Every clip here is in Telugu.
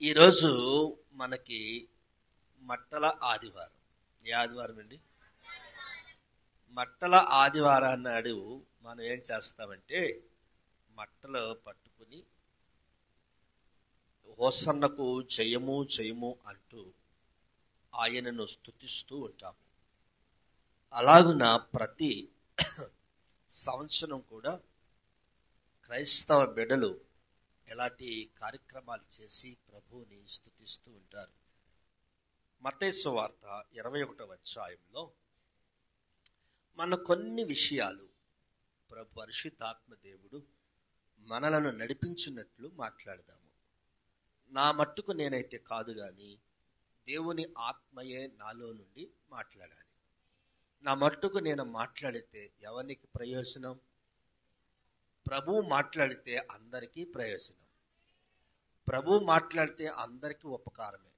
ఈరోజు మనకి మట్టల ఆదివారం. ఏ ఆదివారం అండి? మట్టల ఆదివారం నాడు మనం ఏం చేస్తామంటే మట్టలు పట్టుకుని హోసన్నకు జయము జయము అంటూ ఆయనను స్తుతిస్తూ ఉంటాము. అలాగున ప్రతి సంవత్సరం కూడా క్రైస్తవ బిడ్డలు ఎలాంటి కార్యక్రమాలు చేసి ప్రభువుని స్తుతిస్తూ ఉంటారు. మత్తయి సువార్త 21వ అధ్యాయంలో మన కొన్ని విషయాలు ప్రభు పరిశుద్ధాత్మ దేవుడు మనలను నడిపించినట్లు మాట్లాడదాము. నా మట్టుకు నేనైతే కాదు గాని దేవుని ఆత్మయే నాలో నుండి మాట్లాడాలి. నా మట్టుకు నేను మాట్లాడితే ఎవరికి ప్రయోజనం? ప్రభు మాట్లాడితే అందరికీ ప్రయోజనం. ప్రభు మాట్లాడితే అందరికీ ఉపకారమే.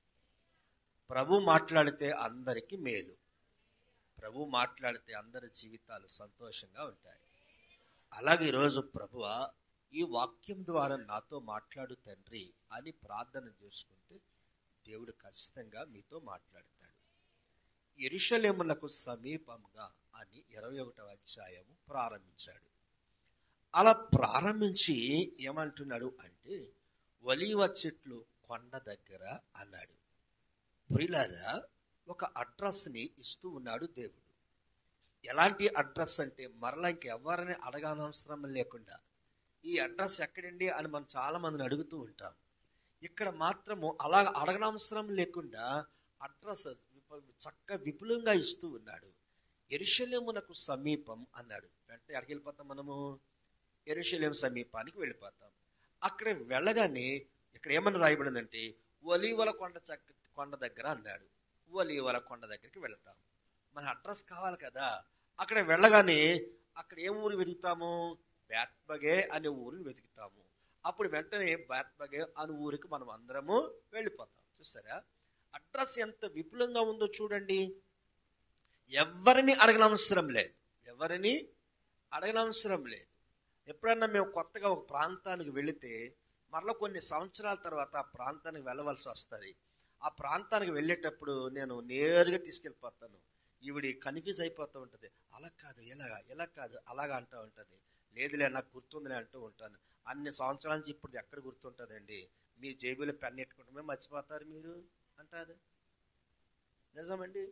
ప్రభు మాట్లాడితే అందరికీ మేలు. ప్రభు మాట్లాడితే అందరి జీవితాలు సంతోషంగా ఉంటాయి. అలాగే ఈరోజు ప్రభువా ఈ వాక్యం ద్వారా నాతో మాట్లాడు తండ్రి అని ప్రార్థన చేసుకుంటే దేవుడు ఖచ్చితంగా మీతో మాట్లాడతాడు. యెరూషలేమునకు సమీపంగా అని 21వ అధ్యాయము ప్రారంభించాడు. అలా ప్రారంభించి ఏమంటున్నాడు అంటే ఒలీవ చెట్లు కొండ దగ్గర అన్నాడు. ప్రియులారా, ఒక అడ్రస్ని ఇస్తూ ఉన్నాడు దేవుడు. ఎలాంటి అడ్రస్ అంటే మరలా ఇంకెవరిని అడగనవసరం లేకుండా ఈ అడ్రస్ ఎక్కడండి అని మనం చాలా మందిని అడుగుతూ ఉంటాం. ఇక్కడ మాత్రము అలా అడగనవసరం లేకుండా అడ్రస్ చక్కగా విపులంగా ఇస్తూ ఉన్నాడు. యెరూషలేమునకు సమీపం అన్నాడు. వెంటనే ఎక్కడికి వెళ్ళిపోతాం? మనము యెరూషలేము సమీపానికి వెళ్ళిపోతాం. అక్కడ వెళ్ళగానే ఇక్కడ ఏమని రాయబడిందంటే ఒలీవల కొండ దగ్గర అన్నాడు. ఒలీవల కొండ దగ్గరికి వెళ్తాం. మన అడ్రస్ కావాలి కదా. అక్కడ వెళ్ళగానే అక్కడ ఏ ఊరు వెతుకుతాము? బేత్పగే అనే ఊరిని వెతుకుతాము. అప్పుడు వెంటనే బేత్పగే అనే ఊరికి మనం అందరము వెళ్ళిపోతాం. చూసారా అడ్రస్ ఎంత విపులంగా ఉందో చూడండి. ఎవరిని అడగనవసరం లేదు. ఎవరిని అడగనవసరం లేదు. ఎప్పుడన్నా మేము కొత్తగా ఒక ప్రాంతానికి వెళితే మరలా కొన్ని సంవత్సరాల తర్వాత ఆ ప్రాంతానికి వెళ్ళవలసి వస్తుంది. ఆ ప్రాంతానికి వెళ్ళేటప్పుడు నేను నేరుగా తీసుకెళ్ళిపోతాను. ఈవిడి కన్ఫ్యూజ్ అయిపోతూ ఉంటుంది. అలా కాదు ఎలా కాదు అలాగా అంటూ ఉంటుంది. లేదులే నాకు గుర్తుందిలే అంటూ ఉంటాను. అన్ని సంవత్సరాల నుంచి ఇప్పుడు ఎక్కడ గుర్తుంటుందండి? మీ జేబులో పెన్ ఎట్టుకుంటే మర్చిపోతారు మీరు అంటారు. నిజమండి.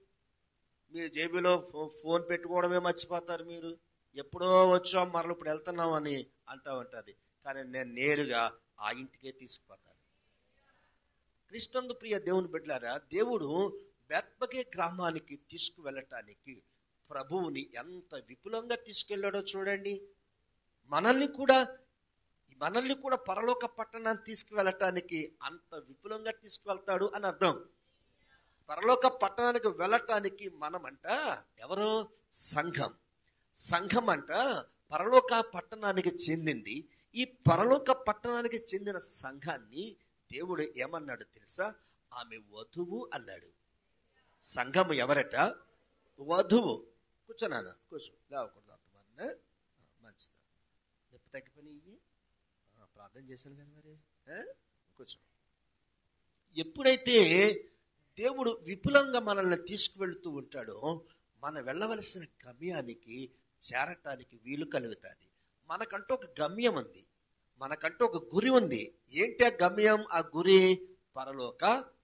మీ జేబులో ఫోన్ పెట్టుకోవడమే మర్చిపోతారు మీరు. ఎప్పుడో వచ్చాం మరల ఇప్పుడు వెళ్తున్నాం అని అంటూ ఉంటుంది. కానీ నేను నేరుగా ఆ ఇంటికే తీసుకుపోతాను. క్రీస్తునందు ప్రియ దేవుని బిడ్డలారా, దేవుడు బేత్పగే గ్రామానికి తీసుకువెళ్ళటానికి ప్రభువుని ఎంత విపులంగా తీసుకెళ్ళాడో చూడండి. మనల్ని కూడా పరలోక పట్టణాన్ని తీసుకువెళ్ళటానికి అంత విపులంగా తీసుకువెళ్తాడు అని అర్థం. పరలోక పట్టణానికి వెళ్ళటానికి మనమంట ఎవరో సంఘం అంట పరలోక పట్టణానికి చెందింది. ఈ పరలోక పట్టణానికి చెందిన సంఘాన్ని దేవుడు ఏమన్నాడు తెలుసా? ఆమె వధువు అన్నాడు. సంఘము ఎవరట? వధువు. కూర్చోనాన్న, కూర్చో, లేవకూడదు అంతమన్నా. మంచిదా, నొప్పి తగ్గిపోయి ప్రార్థన చేశాను కదా మరి. కూర్చో. ఎప్పుడైతే దేవుడు విపులంగా మనల్ని తీసుకువెళ్తూ ఉంటాడో మనం వెళ్ళవలసిన గమ్యానికి చేరటానికి వీలు కలుగుతుంది. మనకంటూ ఒక గమ్యం ఉంది. మనకంటూ ఒక గురి ఉంది. ఏంటి ఆ గమ్యం? ఆ గురి పరలోక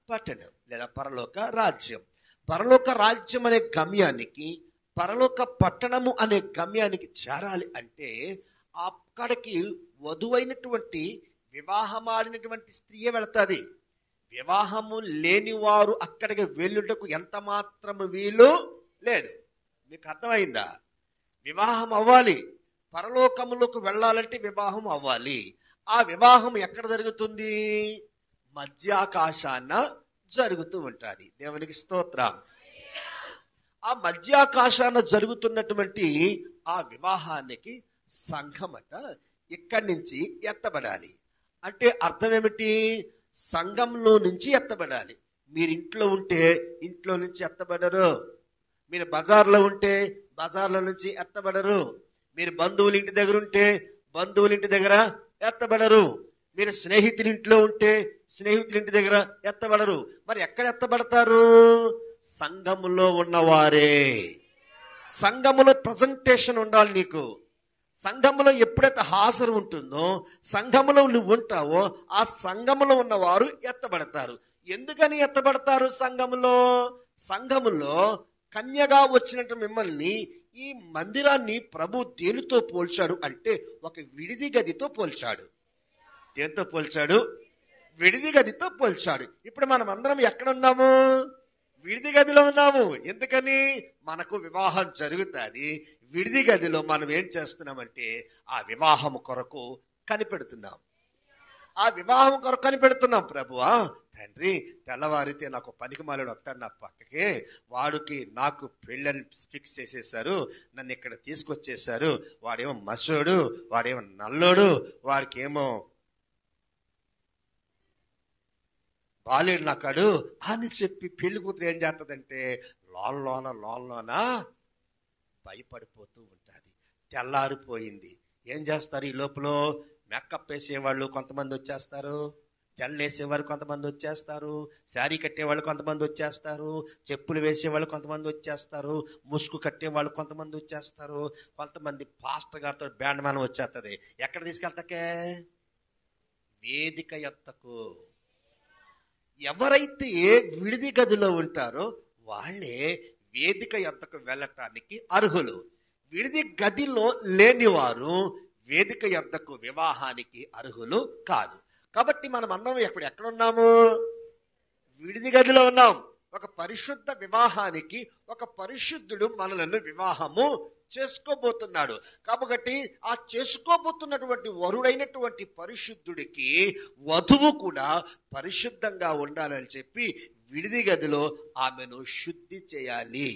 పట్టణం లేదా పరలోక రాజ్యం. పరలోక రాజ్యం అనే గమ్యానికి, పరలోక పట్టణము అనే గమ్యానికి చేరాలి అంటే అక్కడికి వధువైనటువంటి వివాహమాడినటువంటి స్త్రీయే వెళతాది. వివాహము లేనివారు అక్కడికి వెళ్ళుటకు ఎంత మాత్రము వీలు లేదు. మీకు అర్థమైందా? వివాహం అవ్వాలి. పరలోకములకు వెళ్ళాలంటే వివాహం అవ్వాలి. ఆ వివాహం ఎక్కడ జరుగుతుంది? మధ్యాకాశాన జరుగుతూ ఉంటుంది. దేవునికి స్తోత్రం. ఆ మధ్యాకాశాన జరుగుతున్నటువంటి ఆ వివాహానికి సంఘమట ఇక్కడి నుంచి ఎత్తబడాలి. అంటే అర్థం ఏమిటి? సంఘంలో నుంచి ఎత్తబడాలి. మీరు ఇంట్లో ఉంటే ఇంట్లో నుంచి ఎత్తబడరు. మీరు బజార్లో ఉంటే బజార్లో నుంచి ఎత్తబడరు. మీరు బంధువుల ఇంటి దగ్గర ఉంటే బంధువుల ఇంటి దగ్గర ఎత్తబడరు. మీరు స్నేహితుల ఇంట్లో ఉంటే స్నేహితుల ఇంటి దగ్గర ఎత్తబడరు. మరి ఎక్కడ ఎత్తబడతారు? సంఘములో ఉన్నవారే. సంఘములో ప్రజెంటేషన్ ఉండాలి నీకు. సంఘములో ఎప్పుడైతే హాజరు ఉంటుందో, సంఘములో నువ్వు ఉంటావో, ఆ సంఘములో ఉన్నవారు ఎత్తబడతారు. ఎందుకని ఎత్తబడతారు? సంఘములో కన్యగా వచ్చినట్టు మిమ్మల్ని, ఈ మందిరాన్ని ప్రభు దేనితో పోల్చాడు అంటే ఒక విడిది గదితో పోల్చాడు. దేంతో పోల్చాడు? విడిది గదితో పోల్చాడు. ఇప్పుడు మనం అందరం ఎక్కడున్నాము? విడిది గదిలో ఉన్నాము. ఎందుకని? మనకు వివాహం జరుగుతుంది. విడిది గదిలో మనం ఏం చేస్తున్నామంటే ఆ వివాహం కొరకు కనిపెడుతున్నాం. ఆ వివాహం కొరకు కనిపెడుతున్నాం. ప్రభువా తండ్రి, తెల్లవారితే నాకు పనికిమాలిడు వస్తాడు నా పక్కకి, వాడికి నాకు పెళ్ళని ఫిక్స్ చేసేసారు, నన్ను ఇక్కడ తీసుకొచ్చేసారు, వాడేమో మసోడు, వాడేమో నల్లోడు, వాడికి ఏమో బాలేడు నాకాడు అని చెప్పి పెళ్లి కూతురు ఏం చేస్తుందంటే లోన భయపడిపోతూ ఉంటుంది. తెల్లారిపోయింది. ఏం చేస్తారు? ఈ లోపల మేకప్ వేసేవాళ్ళు కొంతమంది వచ్చేస్తారు, జల్లు వేసేవాళ్ళు కొంతమంది వచ్చేస్తారు, శారీ కట్టేవాళ్ళు కొంతమంది వచ్చేస్తారు, చెప్పులు వేసేవాళ్ళు కొంతమంది వచ్చేస్తారు, ముసుగు కట్టేవాళ్ళు కొంతమంది వచ్చేస్తారు, కొంతమంది పాస్టర్ గారితో బ్యాండ్ మేళం వచ్చేస్తుంది. ఎక్కడ తీసుకెళ్తాకే? వేదిక ఎత్తకు. ఎవరైతే విడిది గదిలో ఉంటారో వాళ్ళే వేదిక ఎత్తకు వెళ్ళటానికి అర్హులు. విడిది గదిలో లేనివారు వేదిక ఎద్దకు వివాహానికి అర్హులు కాదు. కాబట్టి మనం అందరం ఎక్కడున్నాము? విడిది గదిలో ఉన్నాం. ఒక పరిశుద్ధ వివాహానికి ఒక పరిశుద్ధుడు మనలను వివాహము చేసుకోబోతున్నాడు. కాబట్టి ఆ చేసుకోబోతున్నటువంటి వరుడైనటువంటి పరిశుద్ధుడికి వధువు కూడా పరిశుద్ధంగా ఉండాలని చెప్పి విడిది గదిలో ఆమెను శుద్ధి చేయాలి.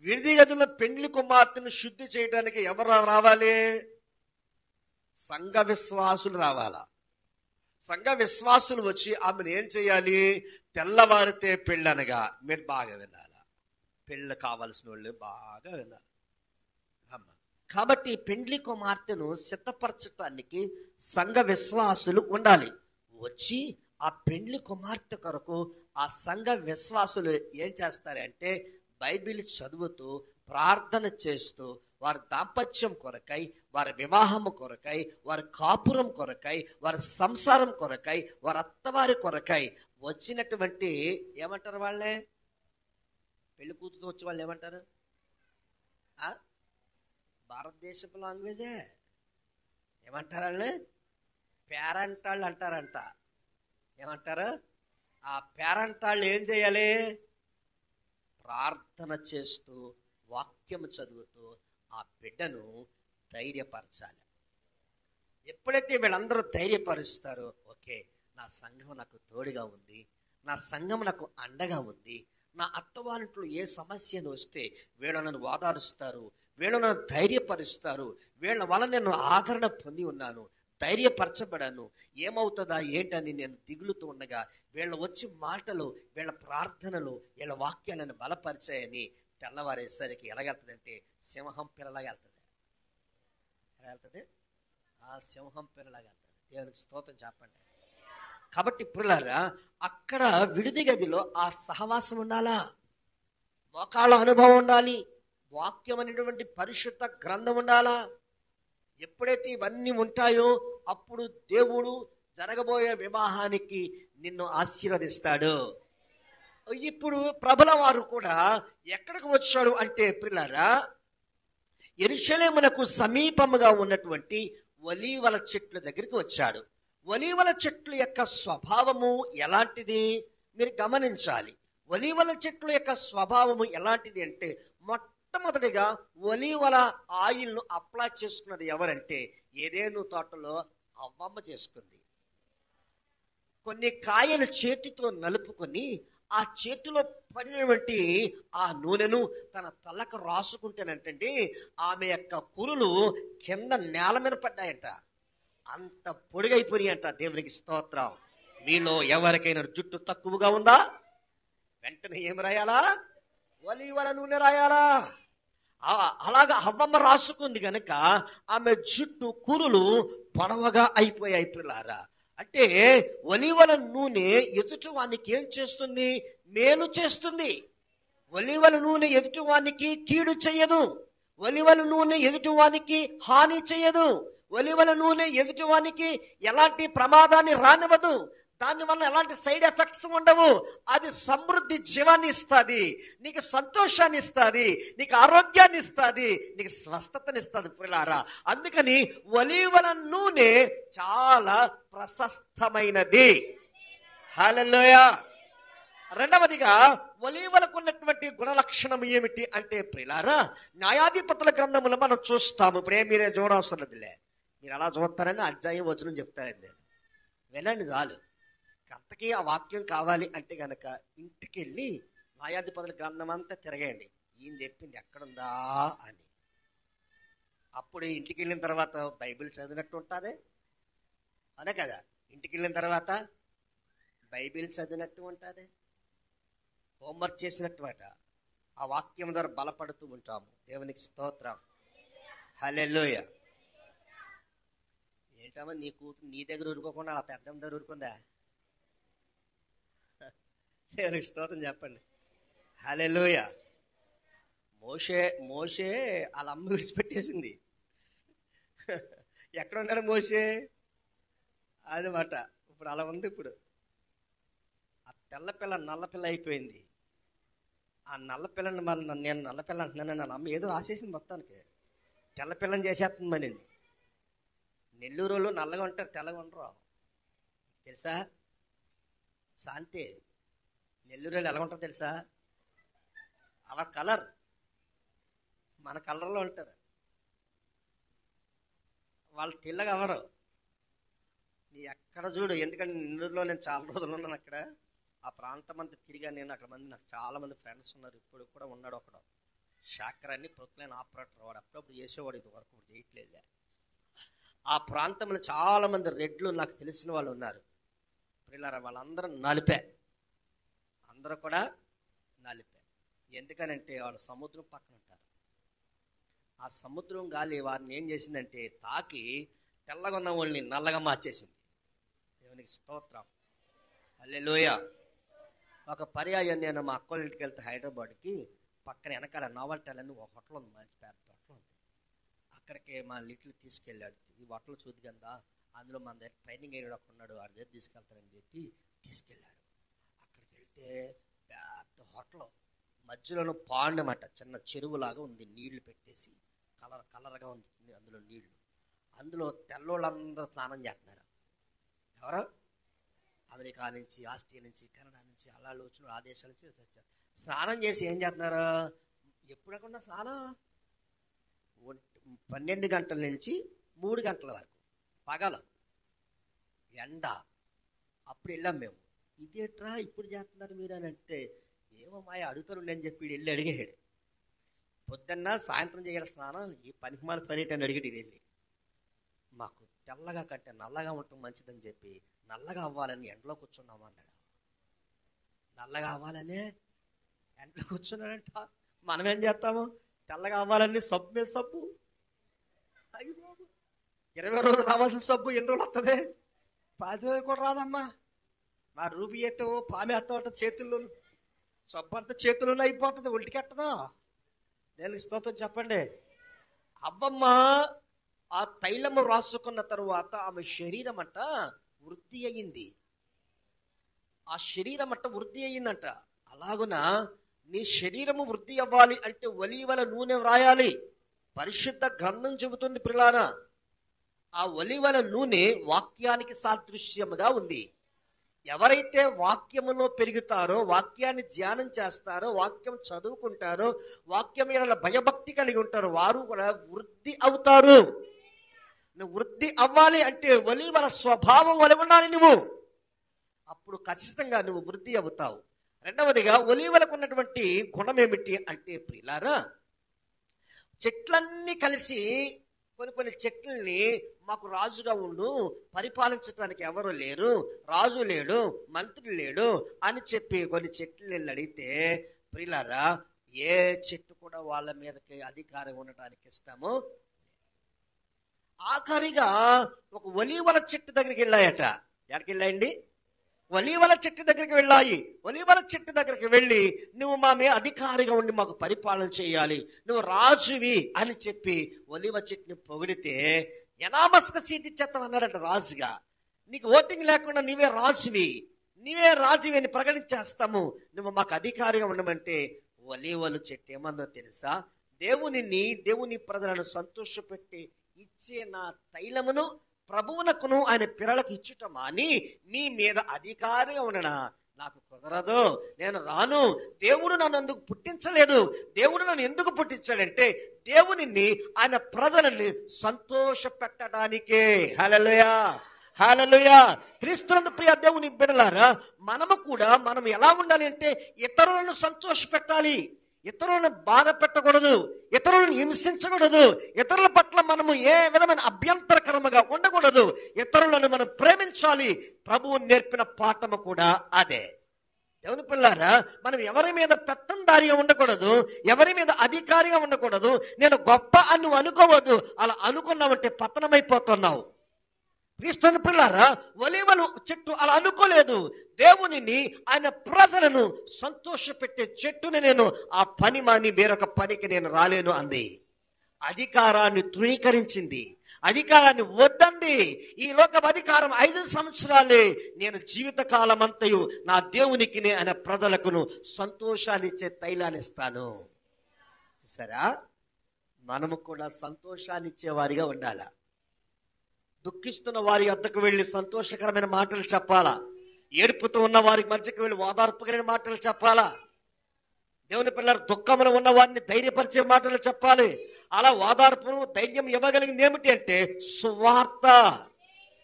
విడిది గదిలో పెండ్లి కుమార్తెను శుద్ధి చేయడానికి ఎవరు రావాలి? సంఘ విశ్వాసులు రావాలా. సంఘ విశ్వాసులు వచ్చి ఆమెను ఏం చేయాలి? తెల్లవారితే పెళ్ళనగా. మీరు బాగా వినాలా, పెళ్ళి కావాల్సిన వాళ్ళు బాగా వినాలి అమ్మ. కాబట్టి పెండ్లి కుమార్తెను సిద్ధపరచటానికి సంఘ విశ్వాసులు ఉండాలి. వచ్చి ఆ పెండ్లి కుమార్తె కొరకు ఆ సంఘ విశ్వాసులు ఏం చేస్తారంటే బైబిల్ చదువుతూ ప్రార్థన చేస్తూ వారి దాంపత్యం కొరకై, వారి వివాహము కొరకై, వారి కాపురం కొరకై, వారి సంసారం కొరకై, వారి అత్తవారి కొరకై వచ్చినటువంటి ఏమంటారు వాళ్ళే? పెళ్లి కూతురుతో వచ్చే వాళ్ళు ఏమంటారు? భారతదేశపు లాంగ్వేజే. ఏమంటారు వాళ్ళని? పేరంటాళ్ళు అంటారంట. ఏమంటారు? ఆ పేరంటాళ్ళు ఏం చేయాలి? ప్రార్థన చేస్తూ వాక్యము చదువుతూ ఆ బిడ్డను ధైర్యపరచాలి. ఎప్పుడైతే వీళ్ళందరూ ధైర్యపరుస్తారో, ఓకే నా సంఘం నాకు తోడుగా ఉంది, నా సంఘం నాకు అండగా ఉంది, నా అత్తవారింట్లో ఏ సమస్యను వస్తే వీళ్ళు నన్ను ఓదారుస్తారు, వీళ్ళు నన్ను ధైర్యపరుస్తారు, వీళ్ళ వల్ల నేను ఆదరణ పొంది ఉన్నాను, ధైర్యపరచబడాను, ఏమవుతుందా ఏంటని నేను దిగులుతూ ఉండగా వీళ్ళ వచ్చి మాటలు, వీళ్ళ ప్రార్థనలు, వీళ్ళ వాక్యాలను బలపరిచాయని తెల్లవారేసరికి ఎలాగెళ్తుందంటే సింహం పిల్లలాగా వెళ్తుంది. ఎలా వెళ్తుంది? ఆ సింహం పిల్లలాగా వెళ్తుంది. దేవునికి స్తోత్రం చెప్పండి. కాబట్టి పిల్లలారా, అక్కడ విడిది గదిలో ఆ సహవాసం ఉండాలా, మోకాళ్ళ అనుభవం ఉండాలి, వాక్యం అనేటువంటి పరిశుద్ధ గ్రంథం ఉండాలా. ఎప్పుడైతే ఇవన్నీ ఉంటాయో అప్పుడు దేవుడు జరగబోయే వివాహానికి నిన్ను ఆశీర్వదిస్తాడు. ఇప్పుడు ప్రభుల వారు కూడా ఎక్కడికి వచ్చాడు అంటే పిల్లరా, యెరూషలేమునకు సమీపముగా ఉన్నటువంటి ఒలీవల చెట్ల దగ్గరికి వచ్చాడు. ఒలీవల చెట్ల యొక్క స్వభావము ఎలాంటిది మీరు గమనించాలి. ఒలీవల చెట్ల యొక్క స్వభావము ఎలాంటిది అంటే మొట్టమొదటిగా ఒలీవల ఆయిల్ను అప్లై చేసుకున్నది ఎవరంటే ఏదేను తోటలో అవ్వమ్మ చేసుకుంది. కొన్ని కాయలు చేతితో నలుపుకొని ఆ చేతిలో పడినటువంటి ఆ నూనెను తన తలకు రాసుకుంటేనంటండి ఆమె యొక్క కురులు కింద నేల మీద పడ్డాయంట. అంత పొడిగైపోయాయంట. దేవునికి స్తోత్రం. మీలో ఎవరికైనా జుట్టు తక్కువగా ఉందా? వెంటనే ఏం రాయాలా? ఒలీవల నూనె రాయాలా? అలాగా హవ్వమ్మ రాసుకుంది గనక ఆమె జుట్టు కురులు పొడవగా అయిపోయాయి ప్రియులారా. అంటే ఒలీవల నూనె ఎదుటి వానికి ఏం చేస్తుంది? మేలు చేస్తుంది. ఒలీవల నూనె ఎదుటి వానికి కీడు చెయ్యదు. ఒలీవల నూనె ఎదుటి వానికి హాని చెయ్యదు. ఒలీవల నూనె ఎదుటి వానికి ఎలాంటి ప్రమాదాన్ని రానివ్వదు. దానివల్ల ఎలాంటి సైడ్ ఎఫెక్ట్స్ ఉండవు. అది సమృద్ధి జీవాన్ని ఇస్తుంది, నీకు సంతోషాన్ని ఇస్తుంది, నీకు ఆరోగ్యాన్ని ఇస్తుంది, నీకు స్వస్థతని ఇస్తుంది ప్రియులారా. అందుకని ఒలీవల నూనె చాలా ప్రశస్తమైనది. హల్లెలూయా. రెండవదిగా ఒలీవలకు ఉన్నటువంటి గుణలక్షణం ఏమిటి అంటే ప్రియులారా, న్యాయాధిపతుల గ్రంథములో మనం చూస్తాము. ఇప్పుడే మీరే చూడవసరం లేదులే, మీరు అలా చూస్తారని అధ్యాయం వచనం చెప్తారండి, వినండి చాలు. అంతకీ ఆ వాక్యం కావాలి అంటే గనక ఇంటికి వెళ్ళి న్యాయాధిపతుల గ్రంథం అంతా తిరగండి, ఈయన చెప్పింది ఎక్కడుందా అని. అప్పుడు ఇంటికి వెళ్ళిన తర్వాత బైబిల్ చదివినట్టు ఉంటుంది, అనే కదా. ఇంటికి వెళ్ళిన తర్వాత బైబిల్ చదివినట్టు ఉంటుంది, హోంవర్క్ చేసినట్టు మాట. ఆ వాక్యం ద్వారా బలపడుతూ ఉంటాము. దేవునికి స్తోత్రం. హల్లెలూయా. ఏంటమ్మా నీ కూతురు నీ దగ్గర ఊరుకోకుండా అలా పెద్దమ్మ దగ్గర ఊరుకుందా? దేవునికి స్తోత్రం చెప్పండి. హల్లెలూయా. మోషే వాళ్ళ అమ్మ విడిచిపెట్టేసింది. ఎక్కడ ఉన్నాడు మోషే? అదనమాట. ఇప్పుడు అలా ఉంది. ఇప్పుడు ఆ తెల్లపిల్ల నల్లపిల్ల అయిపోయింది. ఆ నల్లపిల్లని మన నేను నల్లపిల్ల అంటున్నాను, నా అమ్మ ఏదో రాసేసింది మొత్తానికి. తెల్లపిల్లని చేసేస్తుంది మరి. నెల్లూరు వాళ్ళు నల్లగా ఉంటారు, తెల్లగా ఉండరు తెలుసా? శాంతి, నెల్లూరు వాళ్ళు ఎలా ఉంటారు తెలుసా? అలా కలర్ మన కలర్లో ఉంటారు, వాళ్ళు తెల్లగా అవ్వరు. నీ ఎక్కడ చూడు, ఎందుకంటే నెల్లూరులో నేను చాలా రోజులు ఉన్నాను అక్కడ. ఆ ప్రాంతం అంతా తిరిగా నేను. అక్కడ నాకు చాలా మంది ఫ్రెండ్స్ ఉన్నారు. ఇప్పుడు కూడా ఉన్నాడు ఒకడు, షాకర్ అని ప్రొక్లైన్ ఆపరేటర్. వాడు అప్పుడప్పుడు చేసేవాడు, ఇది వరకు చేయట్లేదు. ఆ ప్రాంతంలో చాలా మంది రెడ్లు నాకు తెలిసిన వాళ్ళు ఉన్నారు ప్రియులారా. వాళ్ళందరూ నలిపే, అందరూ కూడా నలిపే. ఎందుకనంటే వాళ్ళు సముద్రం పక్కన ఉంటారు. ఆ సముద్రం గాలి వారిని ఏం చేసిందంటే తాకి తెల్లగా ఉన్న వాళ్ళని నల్లగా మార్చేసింది. దేవునికి స్తోత్రం. హల్లెలూయా. ఒక పర్యాయం నేను మా అక్కోళ్ళ ఇంటికి వెళ్తే హైదరాబాద్కి, పక్కన వెనకాల నోవల్టల్ అని ఒక హోటల్ ఉంది, మంచి పెద్ద హోటల్ ఉంది. అక్కడికి మా లిటిల్ తీసుకెళ్ళాడు. ఈ హోటల్ చూద్ది కదా, అందులో మన దగ్గర ట్రైనింగ్ అయిన ఉన్నాడు, వాడి దగ్గర తీసుకెళ్తారని చెప్పి తీసుకెళ్ళాడు. అక్కడికి వెళ్తే పెద్ద హోటల్, మధ్యలోనూ పాండ్ అన్నమాట, చిన్న చెరువులాగా ఉంది, నీళ్లు పెట్టేసి కలర్గా ఉంది అందులో నీళ్లు. అందులో తెల్లోళ్ళందరూ స్నానం చేస్తున్నారు. ఎవరు? అమెరికా నుంచి, ఆస్ట్రేలియా నుంచి, కెనడా నుంచి, అలా వచ్చిన ఆ దేశాల నుంచి స్నానం చేసి ఏం చేస్తున్నారు? ఎప్పుడకుండా స్నానం 12 గంటల నుంచి 3 గంటల వరకు పగల ఎండ. అప్పుడు వెళ్ళాం మేము. ఇదేట్రా ఇప్పుడు చేస్తున్నారు మీరు అని అంటే, ఏమో మాయ అడుగుతారు అని చెప్పి వెళ్ళి అడిగాడు. పొద్దున్న సాయంత్రం చేయాలి స్నానం, ఈ పనికిమాల పని అని అడిగాడు. వెళ్ళి మాకు తెల్లగా కంటే నల్లగా ఉండటం మంచిదని చెప్పి నల్లగా అవ్వాలని ఎండలో కూర్చున్నాము అన్నాడు. నల్లగా అవ్వాలనే ఎండలో కూర్చున్నాడంట. మనం ఏం చేస్తాము? తెల్లగా అవ్వాలని సబ్బు మీద సబ్బు, 20 రోజులు రావాల్సిన సబ్బు ఎన్ని రోజులు వస్తుంది? 10 రోజులు కూడా రాదమ్మా. మా రూబీ ఎత్తో పామేస్తా ఉంటుంది చేతుల్లో, సబ్బు అంతా చేతుల్లోనే అయిపోతుంది, ఒంటికెట్టదా. నేను స్తోత్రం చెప్పండి. అవ్వమ్మ ఆ తైలము రాసుకున్న తరువాత ఆమె శరీరం అంట వృద్ధి అయ్యింది. ఆ శరీరం అంట వృద్ధి అయ్యిందంట. అలాగున నీ శరీరము వృద్ధి అవ్వాలి అంటే ఒలీవల నూనె వ్రాయాలి. పరిశుద్ధ గ్రంథం చెబుతుంది ప్రియులారా, ఆ ఒలీవల నూనె వాక్యానికి సాదృశ్యముగా ఉంది. ఎవరైతే వాక్యములో పెరుగుతారో, వాక్యాన్ని ధ్యానం చేస్తారో, వాక్యం చదువుకుంటారో, వాక్యం మీద భయభక్తి కలిగి ఉంటారో, వారు కూడా వృద్ధి అవుతారు. నువ్వు వృద్ధి అవ్వాలి అంటే ఒలీవల స్వభావం వలె ఉండాలి నువ్వు. అప్పుడు ఖచ్చితంగా నువ్వు వృద్ధి అవుతావు. రెండవదిగా ఒలీవలకు ఉన్నటువంటి గుణం ఏమిటి అంటే ప్రియులారా, చెట్లన్నీ కలిసి కొన్ని చెట్లని మాకు రాజుగా ఉండు, పరిపాలించడానికి ఎవరు లేరు, రాజు లేడు, మంత్రి లేడు అని చెప్పి కొన్ని చెట్లు అడిగితే ప్రియులారా, ఏ చెట్టు కూడా వాళ్ళ మీదకి అధికారం ఉండటానికి ఇష్టము. ఆఖరిగా ఒక ఒలీవల చెట్టు దగ్గరికి వెళ్ళాయట. ఎక్కడికి వెళ్ళాయండి? ఒలీవల చెట్టు దగ్గరికి వెళ్ళాయి. ఒలీవల చెట్టు దగ్గరికి వెళ్ళి, నువ్వు మా మీద అధికారిగా ఉండి మాకు పరిపాలన చేయాలి, నువ్వు రాజువి అని చెప్పి ఒలీవ చెట్టుని పొగిడితే, ఎనామస్గా సీట్ ఇచ్చేస్తామన్నారట రాజుగా. నీకు ఓటింగ్ లేకుండా నీవే రాజువి అని ప్రకటించేస్తాము, నువ్వు మాకు అధికారిగా ఉండమంటే ఒలీవల చెట్టు ఏమన్నా తెలుసా? దేవుని ప్రజలను సంతోషపెట్టి ఇచ్చే నా తైలమును ప్రభువునకును ఆయన పిల్లలకు ఇచ్చుట మాని మీ మీద అధికారిగా ఉండనా నాకు కుదరదు, నేను రాను. దేవుడు నన్ను అందుకు పుట్టించలేదు. దేవుడు నన్ను ఎందుకు పుట్టించాడంటే దేవునిని ఆయన ప్రజలని సంతోష పెట్టడానికే. హల్లెలూయా, హల్లెలూయా. క్రీస్తునందు ప్రియ దేవుని బిడ్డలారా, మనం ఎలా ఉండాలి అంటే ఇతరులను సంతోష పెట్టాలి, ఇతరులను బాధ పెట్టకూడదు, ఇతరులను హింసించకూడదు, ఇతరుల పట్ల మనము ఏ విధమైన అభ్యంతరకరముగా ఉండకూడదు, ఇతరులను మనం ప్రేమించాలి. ప్రభువు నేర్పిన పాఠము కూడా అదే. దేవుని పిల్లారా, మనం ఎవరి మీద పెత్తందారిగా ఉండకూడదు, ఎవరి మీద అధికారిగా ఉండకూడదు. నేను గొప్ప అని నువ్వు అనుకోవద్దు. అలా అనుకున్నావంటే పతనమైపోతున్నావు. క్రీస్తుని పిల్లారా, ఒలీవల చెట్టు అలా అనుకోలేదు. దేవునిని ఆయన ప్రజలను సంతోషపెట్టే చెట్టుని నేను ఆ పని మాని వేరొక పనికి నేను రాలేను అంది. అధికారాన్ని తృణీకరించింది, అధికారాన్ని వద్దంది. ఈ లోక అధికారం 5 సంవత్సరాలే, నేను జీవితకాలం అంతయు నా దేవునికి ఆయన ప్రజలకును సంతోషాన్ని ఇచ్చే తైలాన్ని ఇస్తాను. చూసారా, మనము కూడా సంతోషాన్ని ఇచ్చే వారిగా ఉండాలా. దుఃఖిస్తున్న వారి వద్దకు వెళ్ళి సంతోషకరమైన మాటలు చెప్పాలా, ఏడుపుతూ ఉన్న వారి మధ్యకు వెళ్ళి ఓదార్పుకరమైన మాటలు చెప్పాలా. దేవుని పిల్లలు దుఃఖంలో ఉన్న వారిని ధైర్యపరిచే మాటలు చెప్పాలి. అలా ఓదార్పును ధైర్యం ఇవ్వగలిగింది ఏమిటి అంటే సువార్త.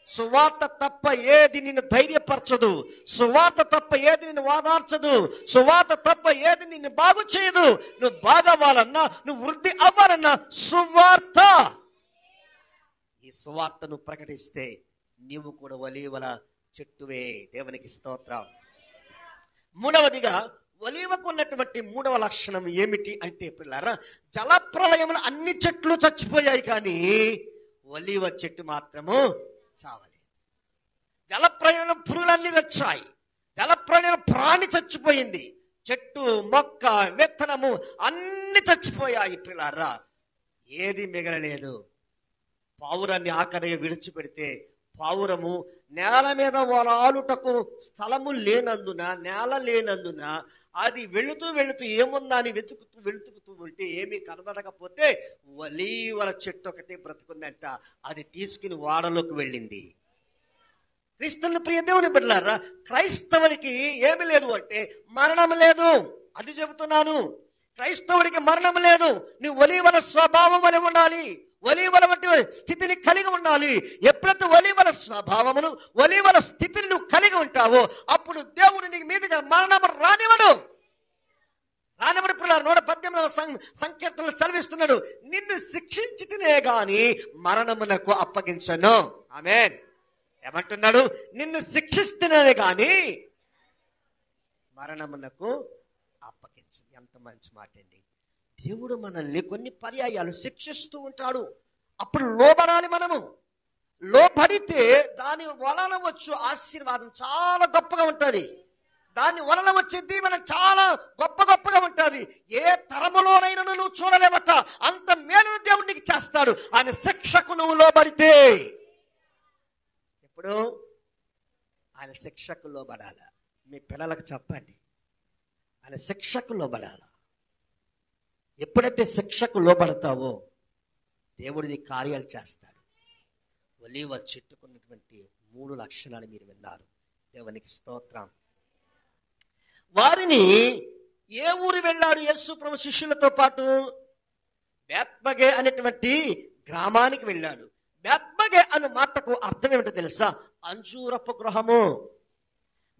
సువార్త తప్ప ఏది నిన్ను ధైర్యపరచదు, సువార్త తప్ప ఏది నిన్ను ఓదార్చదు, సువార్త తప్ప ఏది నిన్ను బాగు చేయదు. నువ్వు బాగవ్వాలన్నా, నువ్వు వృద్ధి అవ్వాలన్నా సువార్త. ఈ సువార్తను ప్రకటిస్తే నీవు కూడా ఒలీవల చెట్టువే. దేవునికి స్తోత్రం. మూడవదిగా ఒలీవకు ఉన్నటువంటి 3వ లక్షణం ఏమిటి అంటే పిల్లరా, జలప్రళయంలో అన్ని చెట్లు చచ్చిపోయాయి కానీ ఒలీవ చెట్టు మాత్రము చావలేదు. జలప్రళయంలో పురుగులన్నీ చచ్చాయి, జలప్రళయంలో ప్రాణి చచ్చిపోయింది, చెట్టు మొక్క విత్తనము అన్ని చచ్చిపోయాయి పిల్లరా, ఏది మిగలలేదు. పావురాన్ని ఆఖరిగా విడిచిపెడితే పావురము నేల మీద వాలాలుటకు స్థలము లేనందున, నేల లేనందున అది వెళుతూ ఏముందా అని వెతుకుతూ ఉంటే ఏమీ కనబడకపోతే ఒలీవల చెట్టు ఒకటే బ్రతుకుందంట. అది తీసుకుని వాడలోకి వెళ్ళింది. క్రీస్తుని ప్రియ దేవుని బిడ్డలారా, క్రైస్తవునికి ఏమి లేదు అంటే మరణం లేదు. అది చెబుతున్నాను, క్రైస్తవుడికి మరణం లేదు. నువ్వు ఒలీవల స్వభావం వలె ఉండాలి, ఒలీవల వంటి స్థితిని కలిగి ఉండాలి. ఎప్పుడైతే ఒలీవల స్వభావమును, ఒలీవల స్థితిని నువ్వు కలిగి ఉంటావో అప్పుడు దేవుడు నీకు మీదుగా మరణము రానివ్వడు. పిల్లలు 118వ సంకీర్తనలు సెలవిస్తున్నాడు, నిన్ను శిక్షించితేనే గాని మరణమునకు అప్పగించను. ఆమేన్. ఏమంటున్నాడు? నిన్ను శిక్షిస్తేనే గాని మరణమునకు అప్పగించను. ఎంత మంచి మాట అండి. దేవుడు మనల్ని కొన్ని పర్యాయాలు శిక్షిస్తూ ఉంటాడు. అప్పుడు లోబడాలి. మనము లోబడితే దాని వలన వచ్చు ఆశీర్వాదం చాలా గొప్పగా ఉంటుంది. దాని వలన వచ్చే దీవెన చాలా గొప్పగా ఉంటుంది. ఏ తరములోనైనా నువ్వు చూడలేవట అంత మేలు దేవుడికి చేస్తాడు. ఆయన శిక్షకు నువ్వు లోబడితే. ఇప్పుడు ఆయన శిక్షకు లోబడాల. మీ పిల్లలకు చెప్పండి, ఆయన శిక్షకు లోబడాల. ఎప్పుడైతే శిక్షకు లోబడతావో దేవుడు నీ కార్యాలు చేస్తాడు. ఒలీవ చెట్టుకున్నటువంటి 3 లక్షణాలు మీరు విన్నారు. దేవునికి స్తోత్రం. వారిని ఏ ఊరు వెళ్ళాడు యేసు ప్రభు శిష్యులతో పాటు? బేత్పగే అనేటువంటి గ్రామానికి వెళ్ళాడు. బేత్పగే అనే మాటకు అర్థం ఏమిటో తెలుసా? అంజూరపు గృహము.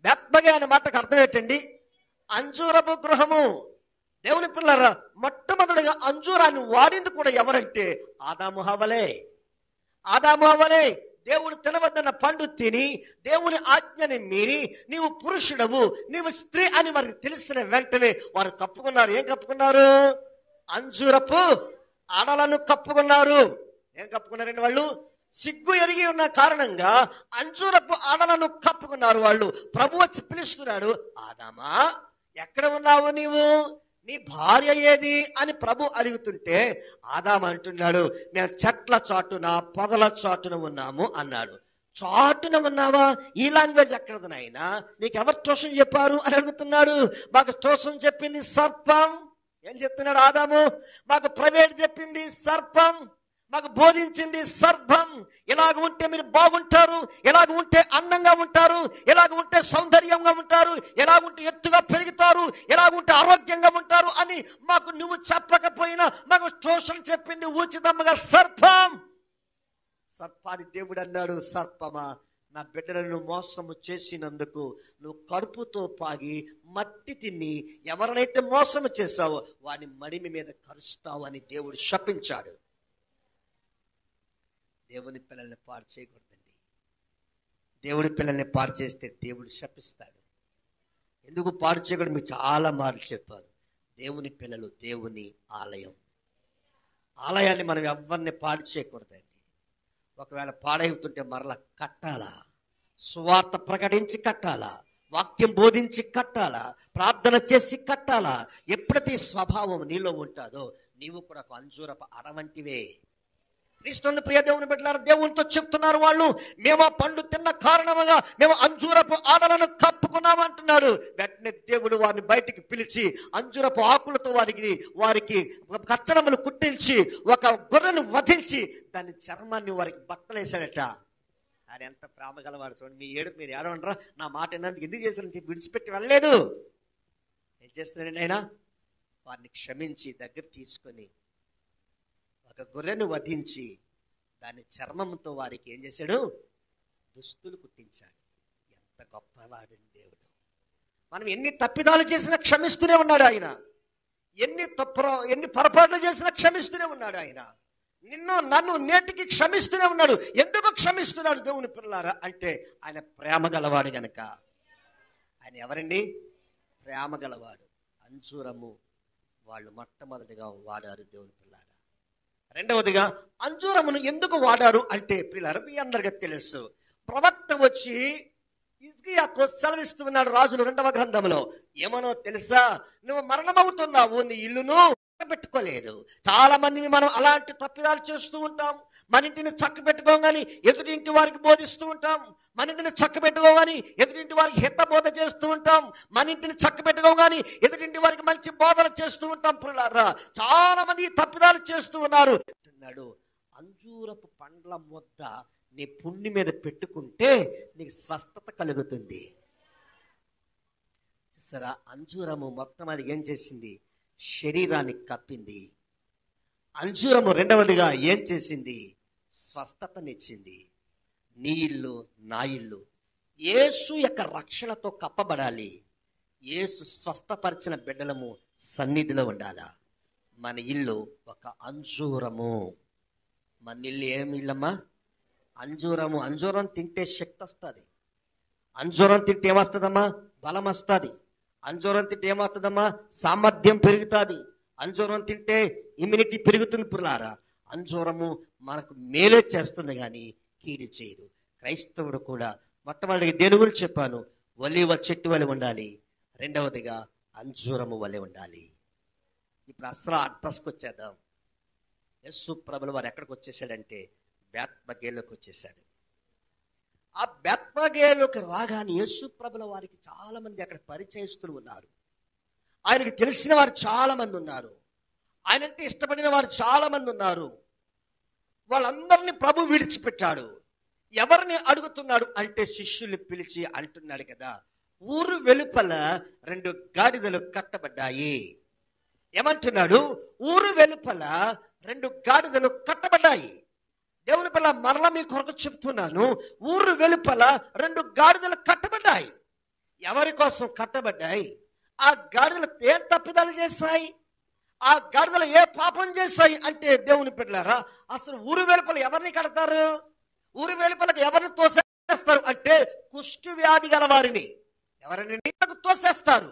బేత్పగే అనే మాటకు అర్థం ఏంటండి? అంజూరపు గృహము. దేవుని పిల్లరా, మొట్టమొదటిగా అంజూరాన్ని వాడింది కూడా ఎవరంటే ఆదాము హవ్వలే. దేవుడు తినవద్దన్న పండు తిని దేవుని ఆజ్ఞని మీరి నీవు పురుషుడవు నీవు స్త్రీ అని వారికి తెలిసిన వెంటనే వారు కప్పుకున్నారు. ఏం కప్పుకున్నారు? అంజూరపు ఆడలను కప్పుకున్నారు. ఏం కప్పుకున్నారండి వాళ్ళు? సిగ్గు ఎరిగి ఉన్న కారణంగా అంజూరపు ఆడలను కప్పుకున్నారు. వాళ్ళు ప్రభు వచ్చి పిలుస్తున్నాడు, ఆదామా ఎక్కడ ఉన్నావు నీవు, నీ భార్య ఏది అని ప్రభు అడుగుతుంటే ఆదాం అంటున్నాడు, మేము చెట్ల చాటున పొదల చాటున ఉన్నాము అన్నాడు. చాటున ఉన్నావా? ఈ లాంగ్వేజ్ ఎక్కడది నాయనా? నీకు ఎవరు ట్యూషన్ చెప్పారు అని అడుగుతున్నాడు. మాకు ట్యూషన్ చెప్పింది సర్పం. ఏం చెప్తున్నాడు ఆదాము? మాకు ప్రైవేట్ చెప్పింది సర్పం, మాకు బోధించింది సర్పం. ఎలాగ ఉంటే మీరు బాగుంటారు, ఎలాగ ఉంటే అందంగా ఉంటారు, ఎలాగ ఉంటే సౌందర్యంగా ఉంటారు, ఎలాగుంటే ఎత్తుగా పెరుగుతారు, ఎలాగుంటే ఆరోగ్యంగా ఉంటారు అని మాకు నువ్వు చెప్పకపోయినా మాకు ట్యూషన్ చెప్పింది ఉచితంగా సర్పం. సర్పాన్ని దేవుడు అన్నాడు, సర్పమా నా బిడ్డలను మోసము చేసినందుకు నువ్వు కడుపుతో పాగి మట్టి తిని ఎవరినైతే మోసము చేశావో వాని మడిమి మీద కరుస్తావు అని దేవుడు శపించాడు. దేవుని పిల్లల్ని పాడు చేయకూడదండి. దేవుడి పిల్లల్ని పాడు చేస్తే దేవుడు శపిస్తాడు. ఎందుకు పాడు చేయకూడదు? మీకు చాలా మార్లు చెప్పారు. దేవుని పిల్లలు దేవుని ఆలయం. ఆలయాన్ని మనం ఎవరిని పాడు చేయకూడదండి. ఒకవేళ పాడైతుంటే మరలా కట్టాలా, సువార్త ప్రకటించి కట్టాలా, వాక్యం బోధించి కట్టాలా, ప్రార్థన చేసి కట్టాలా. ఎప్పుడైతే ఈ స్వభావం నీలో ఉంటుందో నీవు కూడా ఒక అంజూరపు అడవంటివే. క్రీస్తు ప్రియ దేవుని బిడ్డలారా, దేవునితో చెప్తున్నారు వాళ్ళు, మేము ఆ పండు తిన్న కారణముగా మేము అంజూరపు ఆడలను కప్పుకున్నాము అంటున్నాడు. వెంటనే దేవుడు వారిని బయటికి పిలిచి అంజూరపు ఆకులతో వారికి కచ్చడములు కుట్టించి ఒక గొర్రెను వధించి దాని చర్మాన్ని వారికి బట్టలేశాడట. ఆయన ఎంత ప్రేమ గలవాడు చూడండి. మీరు ఏడవంటారా? నా మాట విన్నందుకు ఎందుకు చేశారని చెప్పి విడిచిపెట్టి వెళ్ళలేదు. ఏం చేస్తున్నాడండి ఆయన? వారిని క్షమించి దగ్గర తీసుకొని ఒక గొర్రెను వధించి దాని చర్మంతో వారికి ఏం చేశాడు? దుస్తులు కుట్టించాడు. ఎంత గొప్పవాడండి దేవుడు. మనం ఎన్ని తప్పిదాలు చేసినా క్షమిస్తూనే ఉన్నాడు ఆయన. ఎన్ని పొరపాట్లు చేసినా క్షమిస్తూనే ఉన్నాడు ఆయన. నిన్ను నన్ను నేటికి క్షమిస్తూనే ఉన్నాడు. ఎందుకు క్షమిస్తున్నాడు దేవుని పిల్లలారా అంటే ఆయన ప్రేమ గలవాడు గనక. ఆయన ఎవరండి? ప్రేమ గలవాడు. అంజూరము వాళ్ళు మొట్టమొదటిగా వాడారు దేవుని పిల్లారా. రెండవదిగా అంజూరమును ఎందుకు వాడారు అంటే పిల్లలు మీ అందరికీ తెలుసు. ప్రవక్త వచ్చి హిజ్కియాతో సెలవిస్తూ ఉన్నాడు రాజుల 2వ గ్రంథంలో. ఏమనో తెలుసా? నువ్వు మరణమవుతున్నావు, నీ ఇల్లును పెట్టుకోలేదు. చాలా మంది మనం అలాంటి తప్పిదాలు చేస్తూ ఉంటాం. మన ఇంటిని చక్క పెట్టుకోగాని ఎదురింటి వారికి బోధిస్తూ ఉంటాం. మన ఇంటిని చక్క పెట్టుకోగాని ఎదురింటి వారికి హిత బోధ చేస్తూ ఉంటాం. మన ఇంటిని చక్క పెట్టుకోగాని ఎదురింటి వారికి మంచి బోధన చేస్తూ ఉంటాం. పిల్లలారా, చాలా మంది తప్పిదాలు చేస్తూ ఉన్నారు. అంటున్నాడు, అంజూరపు పండ్ల ముద్ద నీ పుండి మీద పెట్టుకుంటే నీకు స్వస్థత కలుగుతుంది. చూసారా? అంజూరము మొత్తం అది ఏం చేసింది? శరీరానికి కప్పింది. అంజూరము రెండవదిగా ఏం చేసింది? స్వస్థతనిచ్చింది. నీ ఇల్లు నా ఇల్లు యేసు యొక్క రక్షణతో కప్పబడాలి. యేసు స్వస్థపరిచిన బిడ్డలము సన్నిధిలో ఉండాలా. మన ఇల్లు ఒక అంజూరము. మన ఇల్లు ఏమి ఇల్లమ్మా? అంజూరము. అంజూరం తింటే శక్తి వస్తుంది. అంజూరం తింటే ఏమొస్తుందమ్మా? బలం వస్తుంది. అంజూరం తింటే ఏమవుతుందమ్మా? సామర్థ్యం పెరుగుతుంది. అంజూరం తింటే ఇమ్యూనిటీ పెరుగుతుంది. పిల్లారా, అంజూరము మనకు మేలే చేస్తుంది కానీ కీడు చేయదు. క్రైస్తవుడు కూడా మొట్టమొదటిగా దేని గురించి చెప్పాను? ఒలీవ చెట్టు వలె ఉండాలి. రెండవదిగా అంజూరము వలె ఉండాలి. ఇప్పుడు అసలు అడ్రస్కి వచ్చేద్దాం. యేసు ప్రభుల వారు ఎక్కడికి వచ్చేసాడంటే బేత్పగేలోకి వచ్చేసాడు. ఆ బేత్పగేలోకి రాగానే యేసు ప్రభుల వారికి చాలా మంది అక్కడ పరిచయస్తులు ఉన్నారు. ఆయనకి తెలిసిన వారు చాలా మంది ఉన్నారు. ఆయనంటే ఇష్టపడిన వారు చాలా మంది ఉన్నారు. వాళ్ళందరినీ ప్రభు విడిచిపెట్టాడు. ఎవరిని అడుగుతున్నాడు అంటే శిష్యుల్ని పిలిచి అంటున్నాడు కదా, ఊరు వెలుపల 2 గాడిదలు కట్టబడ్డాయి. ఏమంటున్నాడు? ఊరు వెలుపల 2 గాడిదలు కట్టబడ్డాయి. దేవుని పిల్ల మరలా మీ కొరకు చెప్తున్నాను, ఊరు వెలుపల 2 గాడిదలు కట్టబడ్డాయి. ఎవరి కోసం కట్టబడ్డాయి? ఆ గాడిదలు ఏ తప్పిదాలు చేశాయి? ఆ గాడిదలు ఏ పాపం చేశాయి అంటే దేవుని పిల్లారా, అసలు ఊరు వెలుపల ఎవరిని కడతారు? ఊరి వెలుపలకు ఎవరిని తోసేస్తారు అంటే కుష్టు వ్యాధి గల వారిని ఎవరిని తోసేస్తారు,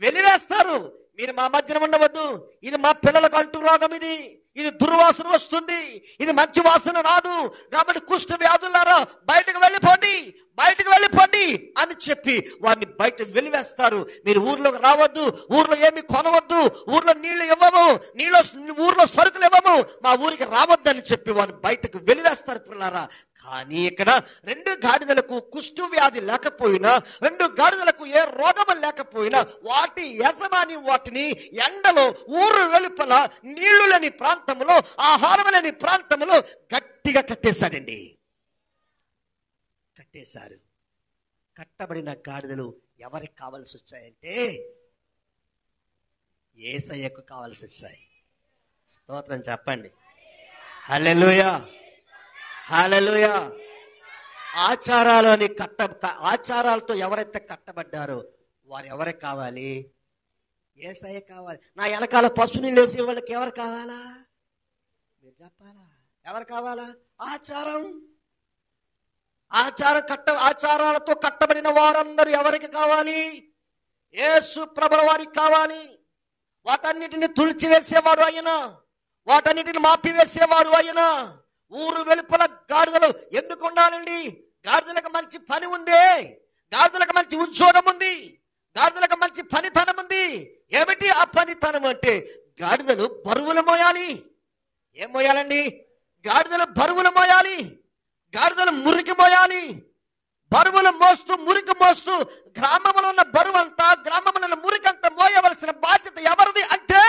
వెలివేస్తారు. మీరు మా మధ్యన ఉండవద్దు, ఇది మా పిల్లలకు అంటూ రోగం, ఇది దుర్వాసన వస్తుంది, ఇది మంచి వాసన రాదు, కాబట్టి కుష్ఠ వ్యాధులారా బయటకు వెళ్ళిపోండి, బయటకు వెళ్ళిపోండి అని చెప్పి వారిని బయట వెలివేస్తారు. మీరు ఊర్లోకి రావద్దు, ఊర్లో ఏమి కొనవద్దు, ఊర్లో నీళ్లు ఇవ్వము, ఊర్లో సరుకులు ఇవ్వము, మా ఊరికి రావద్దని చెప్పి వారిని బయటకు వెలివేస్తారు పిల్లారా. కానీ ఇక్కడ 2 గాడిదలకు కుష్టు వ్యాధి లేకపోయినా, 2 గాడిదలకు ఏ రోగము లేకపోయినా, వాటి యజమాని వాటిని ఎండలో ఊరు వెలుపల నీళ్లు లేని ప్రాంతంలో, ఆహారం లేని ప్రాంతంలో గట్టిగా కట్టేశాడండి. కట్టేశారు. కట్టబడిన గాడిదలు ఎవరికి కావాల్సి వచ్చాయంటే యేసయ్యకు కావాల్సి వచ్చాయి. స్తోత్రం చెప్పండి. హల్లెలూయా, హల్లెలూయా. ఆచారాలతో ఎవరైతే కట్టబడ్డారో వారు ఎవరికి కావాలి? యేసయ్య కావాలి. నా వెనకాల పశువుని లేసే వాళ్ళకి ఎవరు కావాలా? మీరు చెప్పాలా? ఎవరు కావాలా? ఆచారాలతో కట్టబడిన వారందరూ ఎవరికి కావాలి? యేసు ప్రభుల వారికి కావాలి. వాటన్నిటిని తుడిచివేసేవాడు ఆయన, వాటన్నిటిని మాపివేసేవాడు ఆయన. ఊరు వెలుపల గాడిదలు ఎందుకు ఉండాలండి? గాడిదలకు మంచి పని ఉంది, గాడిదలకు మంచి ఉద్యోగం ఉంది, గాడిదలకు మంచి పనితనం ఉంది. ఏమిటి ఆ పనితనం అంటే గాడిదలు బరువులు మోయాలి. ఏం మోయాలండి? గాడిదలు బరువులు మోయాలి, గాడిదలు మురికి మోయాలి. బరువులు మోస్తూ మురికి మోస్తూ గ్రామంలో ఉన్న బరువంతా, గ్రామంలో ఉన్న మురికంతా మోయవలసిన బాధ్యత ఎవరిది అంటే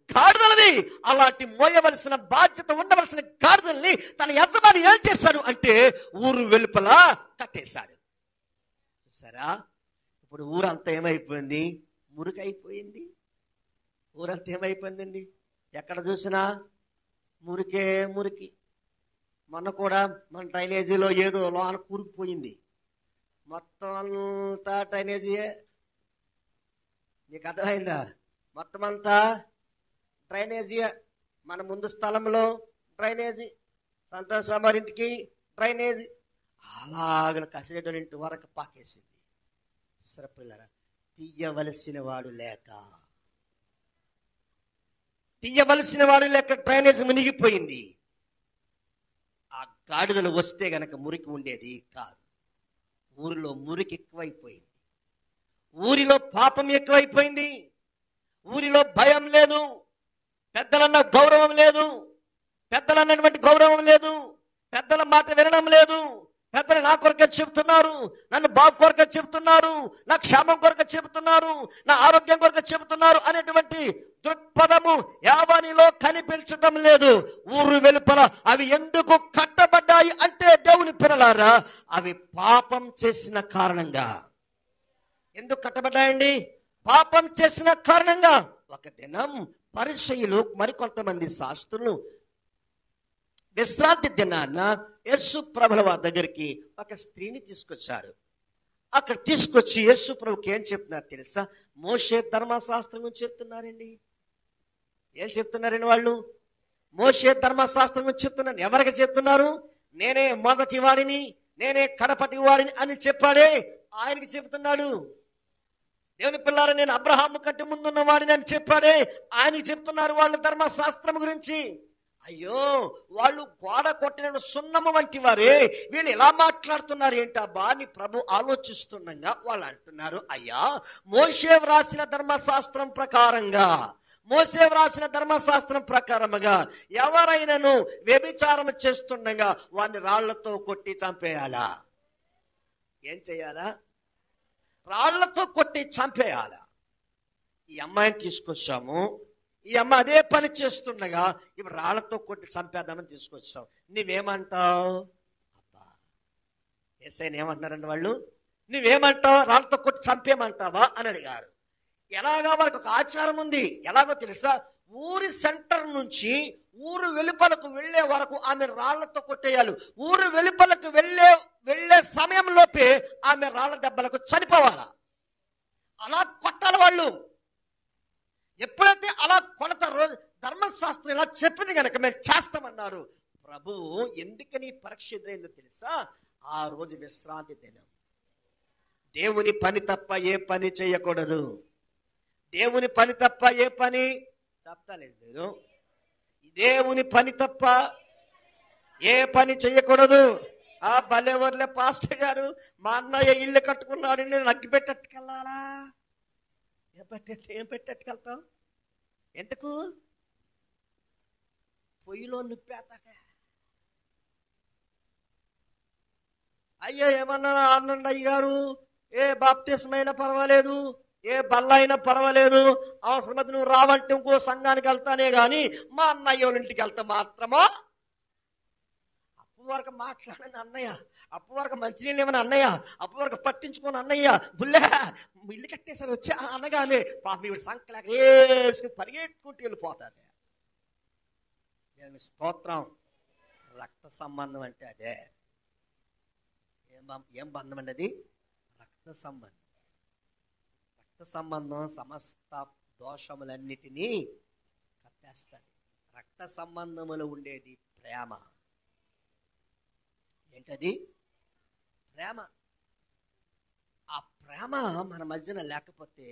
గాడిదలది. అలాంటి మోయవలసిన బాధ్యత ఉండవలసిన గాడిదల్ని తన యజమాని ఏం చేశాడు అంటే ఊరు వెలుపల కట్టేశాడు. చూసారా? ఇప్పుడు ఊరంతా ఏమైపోయింది? మురికి అయిపోయింది. ఊరంతా ఏమైపోయిందండి? ఎక్కడ చూసినా మురికే మురికి. మొన్న కూడా మన డ్రైనేజీలో ఏదో లోన కూరుకుపోయింది. మొత్తం అంతా డ్రైనేజీయే. మీకు అర్థమైందా? మొత్తం అంతా డ్రైనేజీయే. మన ముందు స్థలంలో డ్రైనేజీ, సంతోష్ ఇంటికి డ్రైనేజీ, అలాగ కసిరెడ్డి ఇంటి వరకు పాకేసింది. చూసారా పిల్లరా? తీయవలసిన వాడు లేక డ్రైనేజీ మునిగిపోయింది. ఆ గాడిదలు వస్తే గనక మురికి ఉండేది కాదు. ఊరిలో మురికి ఎక్కువైపోయింది, ఊరిలో పాపం ఎక్కువైపోయింది, ఊరిలో భయం లేదు, పెద్దలన్న గౌరవం లేదు, పెద్దలన్నటువంటి గౌరవం లేదు, పెద్దల మాట వినడం లేదు. పెద్దలు నా కొరకే చెబుతున్నారు, నన్ను బాబు కొరకే చెబుతున్నారు, నా క్షేమం కొరకే చెబుతున్నారు, నా ఆరోగ్యం కొరకే చెబుతున్నారు అనేటువంటి దృక్పథము యావనిలో కనిపించడం లేదు. ఊరు వెలుపల అవి ఎందుకు కట్టబడ్డాయి అంటే దేవుని పిల్లలారా, అవి పాపం చేసిన కారణంగా. ఎందుకు కట్టబడ్డాయండి? పాపం చేసిన కారణంగా. ఒక దినం పరిసయ్యులు మరికొంతమంది శాస్త్రులు విశ్రాంతి దినాన్న యేసు ప్రభుల వారి దగ్గరికి ఒక స్త్రీని తీసుకొచ్చారు. అక్కడ తీసుకొచ్చి యేసు ప్రభుకి ఏం చెప్తున్నారు తెలుసా? మోషే ధర్మశాస్త్రం గురించి చెప్తున్నారండి. ఏం చెప్తున్నారండి వాళ్ళు? మోషే ధర్మశాస్త్రం గురించి చెప్తున్నారు. ఎవరికి చెప్తున్నారు? నేనే మొదటి వాడిని, నేనే కడపటి వాడిని అని చెప్పాడే ఆయనకి చెప్తున్నాడు. దేవుని పిల్లారా, నేను అబ్రహాము కంటే ముందున్న వాడిని అని చెప్పాడే ఆయనకి చెప్తున్నారు వాళ్ళు ధర్మశాస్త్రం గురించి. అయ్యో, వాళ్ళు గోడ కొట్టిన సున్నము వంటి వారే, వీళ్ళు ఎలా మాట్లాడుతున్నారు ఏంటబ్బా అని ప్రభు ఆలోచిస్తుండగా వాళ్ళు అంటున్నారు, అయ్యా మోషే వ్రాసిన ధర్మశాస్త్రం ప్రకారముగా ఎవరైనాను వ్యభిచారం చేస్తుండగా వాడిని రాళ్లతో కొట్టి చంపేయాలా? ఏం చేయాలా? రాళ్లతో కొట్టి చంపేయాలా? ఈ అమ్మాయిని తీసుకొచ్చాము, ఈ అమ్మ అదే పని చేస్తుండగా ఇప్పుడు రాళ్లతో కొట్టి చంపేద్దామని తీసుకొచ్చాం. నువ్వేమంటావు? అబ్బా, యేసయ్యని ఏమంటున్నారండి వాళ్ళు? నువ్వేమంటావు? రాళ్లతో కొట్టి చంపేయమంటావా అని అడిగారు. ఎలాగా వారికి ఒక ఆచారం ఉంది. ఎలాగో తెలుసా? ఊరి సెంటర్ నుంచి ఊరు వెలుపలకు వెళ్లే వరకు ఆమె రాళ్లతో కొట్టేయాలి. ఊరు వెలుపలకు వెళ్లే సమయంలోపే ఆమె రాళ్ల దెబ్బలకు చనిపోవాలా. అలా కొట్టాలి వాళ్ళు. ఎప్పుడైతే అలా కొడతారో ధర్మశాస్త్రం ఇలా చెప్పింది కనుక మేము చేస్తామన్నారు. ప్రభువు ఎందుకని పరీక్ష ఎదురైందో తెలుసా? ఆ రోజు విశ్రాంతి దినం. దేవుని పని తప్ప ఏ పని చేయకూడదు. దేవుని పని తప్ప ఏ పని చెప్తాలేదు నేను. దేవుని పని తప్ప ఏ పని చేయకూడదు. ఆ భలేవర్లే పాస్టర్ గారు, మా అన్నయ్య ఇల్లు కట్టుకున్నాడు, నేను అగ్గి పెట్టట్టుకెళ్ళాలా? ఏం పెట్టట్టుకెళ్తావు? ఎందుకు? పొయ్యిలో నుప్పేతాక. అయ్యో ఏమన్నా అన్నండి అయ్యగారు, ఏ బాప్తిస్మైనా పర్వాలేదు, ఏ బల్ల అయినా పర్వాలేదు, అవసరమైతే నువ్వు రావంటే ఇంకో సంఘానికి వెళ్తానే గాని మా అన్నయ్య వాళ్ళ ఇంటికి వెళ్తా మాత్రమా? అప్పు వరకు మాట్లాడని అన్నయ్య, అప్పు వరకు మంచినీళ్ళు ఏమని అన్నయ్య, అప్పు వరకు పట్టించుకోని అన్నయ్య, బుల్లే ఇల్లు కట్టేసారి వచ్చి అనగానే పాపం ఇవి సంకలేక వేసుకుని పరిగెట్టుకుంటూ వెళ్ళిపోతాది. స్తోత్రం. రక్త సంబంధం అంటే అదే. ఏం బంధం అండి అది? రక్త సంబంధం. రక్త సంబంధం సమస్త దోషములన్నిటినీ కప్పేస్తుంది. రక్త సంబంధములో ఉండేది ప్రేమ. ఏంటది? ప్రేమ. ఆ ప్రేమ మన మధ్యన లేకపోతే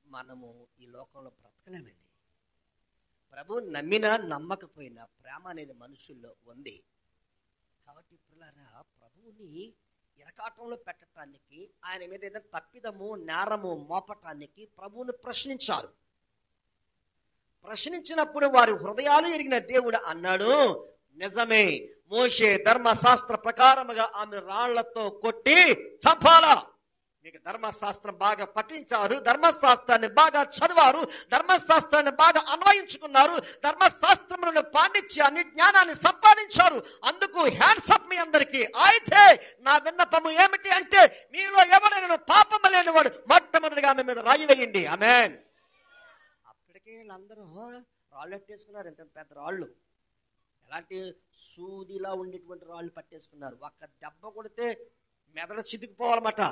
మనము ఈ లోకంలో బ్రతకలేమండి. ప్రభువుని నమ్మినా నమ్మకపోయినా ప్రేమ అనేది మనుషుల్లో ఉంది. కాబట్టి పిల్లరా, ప్రభువుని ఇరకాటంలో పెట్టడానికి, ఆయన మీద ఏదైనా తప్పిదము నేరము మోపటానికి ప్రభువుని ప్రశ్నించారు. ప్రశ్నించినప్పుడు వారి హృదయాలు ఎరిగిన దేవుడు అన్నాడు, నిజమే, మోషే ధర్మశాస్త్ర ప్రకారముగా ఆమె రాళ్లతో కొట్టి చంపాలా. మీకు ధర్మశాస్త్రం బాగా పఠించారు, ధర్మశాస్త్రాన్ని బాగా చదివారు, ధర్మశాస్త్రాన్ని బాగా అన్వయించుకున్నారు, ధర్మశాస్త్రములను పాండిత్యాన్ని జ్ఞానాన్ని సంపాదించారు. అందుకు హ్యాండ్స్ అప్ మీ అందరికీ. అయితే నా విన్నపము ఏమిటి అంటే, మీలో ఎవరైనా పాపము లేనివాడు మొట్టమొదటిగా ఆమె మీద రాయి వేయండి. ఆమేన్. అప్పటికే వీళ్ళందరూ రాళ్ళు పట్టేసుకున్నారు. ఎంత పెద్ద రాళ్ళు, ఎలాంటి సూదిలా ఉండేటువంటి రాళ్ళు పట్టేసుకున్నారు. ఒక్క దెబ్బ కొడితే మెదడు చితికిపోవాలన్నమాట.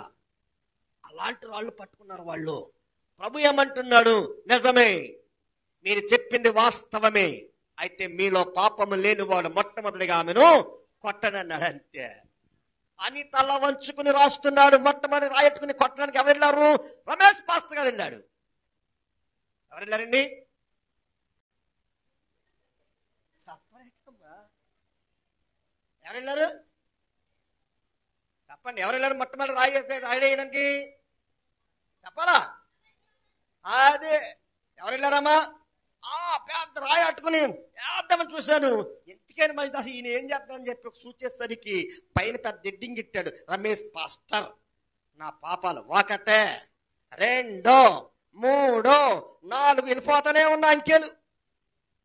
అలాంటి రాళ్ళు పట్టుకున్నారు వాళ్ళు. ప్రభు ఏమంటున్నాడు, నిజమే, మీరు చెప్పింది వాస్తవమే, అయితే మీలో పాపము లేనివాడు మొట్టమొదటిగా ఆమెను కొట్టనన్నాడు. అంతే అని తల వంచుకుని రాస్తున్నాడు. మొట్టమొదటి రాయట్టుకుని కొట్టడానికి ఎవరు వెళ్ళారు? రమేష్ పాస్టర్ గారు వెళ్ళాడు. ఎవరు వెళ్ళారండి? ఎవరు వెళ్ళారు? చెప్పండి, ఎవరు వెళ్ళారు? మొట్టమొదటి రాయడానికి చెప్పాలా? అదే ఎవరు వెళ్ళారమ్మా? పెద్ద రాయి అట్టుకుని వేద్దామని చూశాను. ఎందుకని మంచిది, అసలు ఈయన ఏం చేస్తానని చెప్పి ఒక సూచేసరికి పైన పెద్ద ఎడ్డింగ్ ఇట్టాడు, రమేష్ పాస్టర్, నా పాపాలు 1 2 3 4 వెళ్ళిపోతానే ఉన్నా అంకెలు,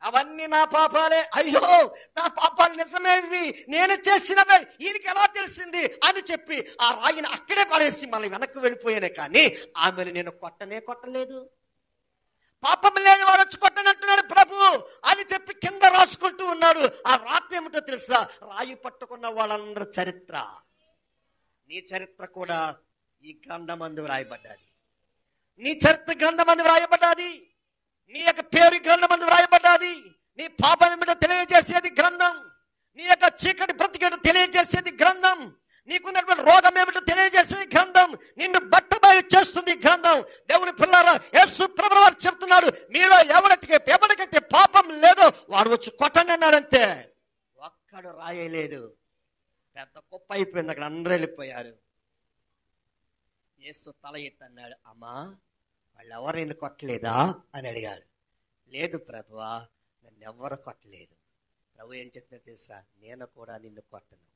అవన్నీ నా పాపాలే. అయ్యో, నా పాపాలు నిజమేవి, నేను చేసినవే, ఈయనకి ఎలా తెలిసింది అని చెప్పి ఆ రాయిని అక్కడే పడేసి మళ్ళీ వెనక్కి వెళ్ళిపోయానే. కానీ ఆమెను నేను కొట్టలేదు. పాపం లేని వాడు వచ్చి కొట్టనంటున్నాడు ప్రభు అని చెప్పి కింద రాసుకుంటూ ఉన్నాడు. ఆ రాత్రి ఏమిటో తెలుసా? రాయి పట్టుకున్న వాళ్ళందరూ చరిత్ర, నీ చరిత్ర కూడా ఈ గ్రంథమందు వ్రాయబడ్డది. నీ చరిత్ర గ్రంథమందు వ్రాయబడ్డది. నీ యొక్క పేరు గ్రంథమందు వ్రాయబడ్డది. నీ పాపం ఏమిటో తెలియజేసేది గ్రంథం. నీ యొక్క చీకటి బ్రతికేటో తెలియజేసేది గ్రంథం. నీకున్నటువంటి రోగం ఏమిటో తెలియజేసేది గ్రంథం. నిన్ను బట్టబయలు చేస్తుంది గ్రంథం. దేవుని పిల్లారా, యేసు ప్రభువు వారు చెప్తున్నారు, మీలో ఎవరికైతే పాపం లేదో వాడు వచ్చి కొట్టండి అన్నాడంతే. ఒక్కడు రాయలేదు. పెద్ద కుప్ప అయిపోయింది, అక్కడ అందరూ వెళ్ళిపోయారు. యేసు తల ఎత్తన్నాడు, అమ్మా వాళ్ళు ఎవరు నిన్ను కొట్టలేదా అని అడిగాడు. లేదు ప్రభువా, నన్ను ఎవరు కొట్టలేదు. ప్రభు ఏం చెప్తున్నా తెలుసా? నేను కూడా నిన్ను కొట్టను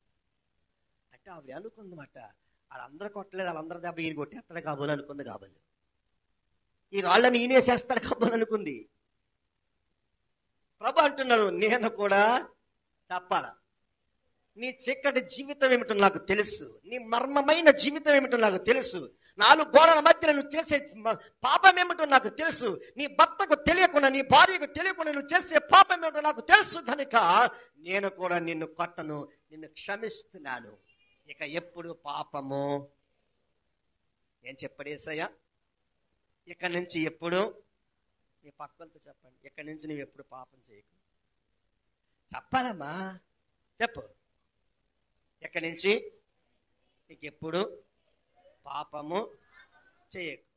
అంటే ఆవిడ అనుకుందన్నమాట. వాళ్ళందరూ కొట్టలేదు, వాళ్ళందరూ దెబ్బ ఈయన కొట్టేస్తాడు కాబోలు అనుకుంది. కాబోలు ఈ రాళ్ళని ఈయనేసేస్తాడు కాబోలు అనుకుంది. ప్రభు అంటున్నాడు, నేను కూడా చెప్పాలా. నీ చీకటి జీవితం ఏమిటో నాకు తెలుసు, నీ మర్మమైన జీవితం ఏమిటో నాకు తెలుసు, 4 గోడల మధ్య నువ్వు చేసే పాపం ఏమిటో నాకు తెలుసు, నీ భర్తకు తెలియకుండా, నీ భార్యకు తెలియకుండా నువ్వు చేసే పాపం ఏమిటో నాకు తెలుసు. కనుక నేను కూడా నిన్ను కొట్టను, నిన్ను క్షమిస్తున్నాను. ఇక ఎప్పుడు పాపము ఏం చెప్పాడు యేసయ్య? ఇక్కడి నుంచి ఎప్పుడు, మీ పక్కలతో చెప్పండి, ఇక్కడి నుంచి నువ్వు ఎప్పుడు పాపం చేయకు. చెప్పాలమ్మా. చెప్పు. ఎక్కడి నుంచి? నీకు ఎప్పుడు పాపము చేయకు.